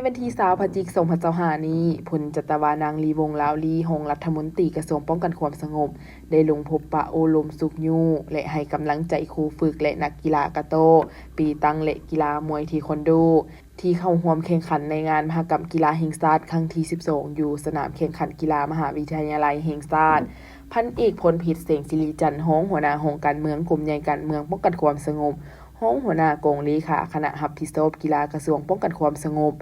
วันที่20พฤศจิกายน2025นี้พลจัตวานางลีวงศ์ลาวลีรองรัฐมนตรีกระทรวงป้องกันความสงบได้ลงพบปะโอลมสุขยูและให้กำลังใจครูฝึกและนักกีฬากะโตปีตั้งและกีฬามวยเทควันโดที่เข้าร่วมแข่งขันในงานมหกรรมกีฬาแห่งชาติครั้งที่12อยู่สนามแข่งขันกีฬามหาวิทยาลัยแห่งชาติพันเอกพลพิษเสงสิริจันทร์หัวหน้าองค์การเมืองกลุ่มใหญ่การเมืองป้องกันความสงบหัวหน้ากองเลขาคณะรับผิดชอบกีฬากระทรวงป้องกันความสงบ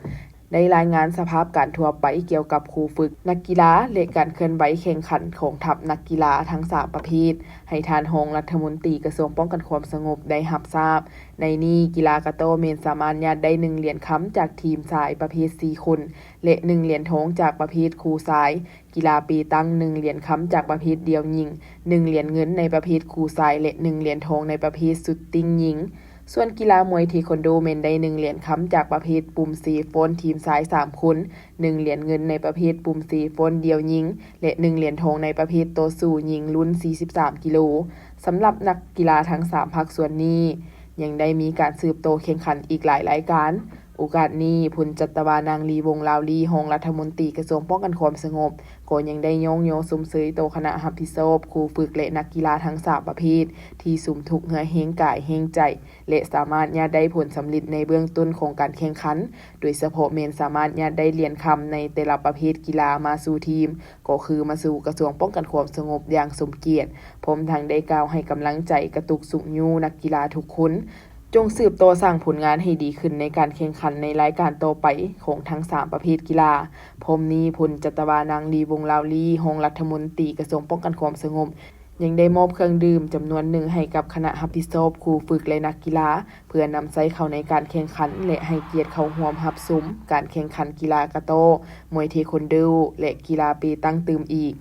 ได้รายงานสภาพการทั่วไปเกี่ยวกับครูฝึกนักกีฬาและการเคลื่อนไหวแข่งขันของทัพนักกีฬาทั้ง3ประเภทให้ทานรองรัฐมนตรีกระทรวงป้องกันความสงบได้รับทราบในนี้กีฬากะโตเมนสามารถยัดได้1เหรียญค้ำจากทีมชายประเภท4คนและ1เหรียญทองจากประเภทคู่ชายกีฬาปีตั้ง1เหรียญค้ำจากประเภทเดี่ยวหญิง1เหรียญเงินในประเภทคู่ชายและ1เหรียญทองในประเภทสุดติ้งหญิงส่วนกีฬามวยเทควันโดเมนได้1เหรียญค้ำจากประเภทปุ่ม4โฟนทีมชาย3คน1เหรียญเงินในประเภทปุ่ม4โฟนเดี่ยวหญิงและ1เหรียญทองในประเภทโตสู้หญิงรุ่น43กิโลสำหรับนักกีฬาทั้ง3ภาคส่วนนี้ยังได้มีการสืบโตแข่งขันอีกหลายรายการโอกาสนี้พลจัตวานางลีวงศ์ลาวลีรองรัฐมนตรีกระทรวงป้องกันความสงบก็ยังได้ยกย่องสมเสยโตคณะรับผิดชอบครูฝึกและนักกีฬาทั้ง3ประเภทที่สุมทุกข์เหือแฮงกายแฮงใจและสามารถญาได้ผลสำเร็จในเบื้องต้นของการแข่งขันโดยเฉพาะเมนสามารถญาได้เหรียญค้ำในแต่ละประเภทกีฬามาสู่ทีมก็คือมาสู่กระทรวงป้องกันความสงบอย่างสมเกียรติพร้อมทั้งได้กล่าวให้กำลังใจกระตุกสุขยูนักกีฬาทุกคนจงสืบโตสร้างผลงานให้ดีขึ้นในการแข่งขันในรายการต่อไปของทั้ง3ประเภทกีฬาพร้อมนี้พลจัตวานางลีวงศ์ลาวลีรองรัฐมนตรีกระทรวงป้องกันความสงบยังได้มอบเครื่องดื่มจำนวนหนึ่งให้กับคณะรับผิดชอบครูฝึกและนักกีฬาเพื่อนำใช้เข้าในการแข่งขันและให้เกียรติเข้าร่วมรับชมการแข่งขันกีฬากะโตมวยเทควันโดและกีฬาปีตั้งตืมอีก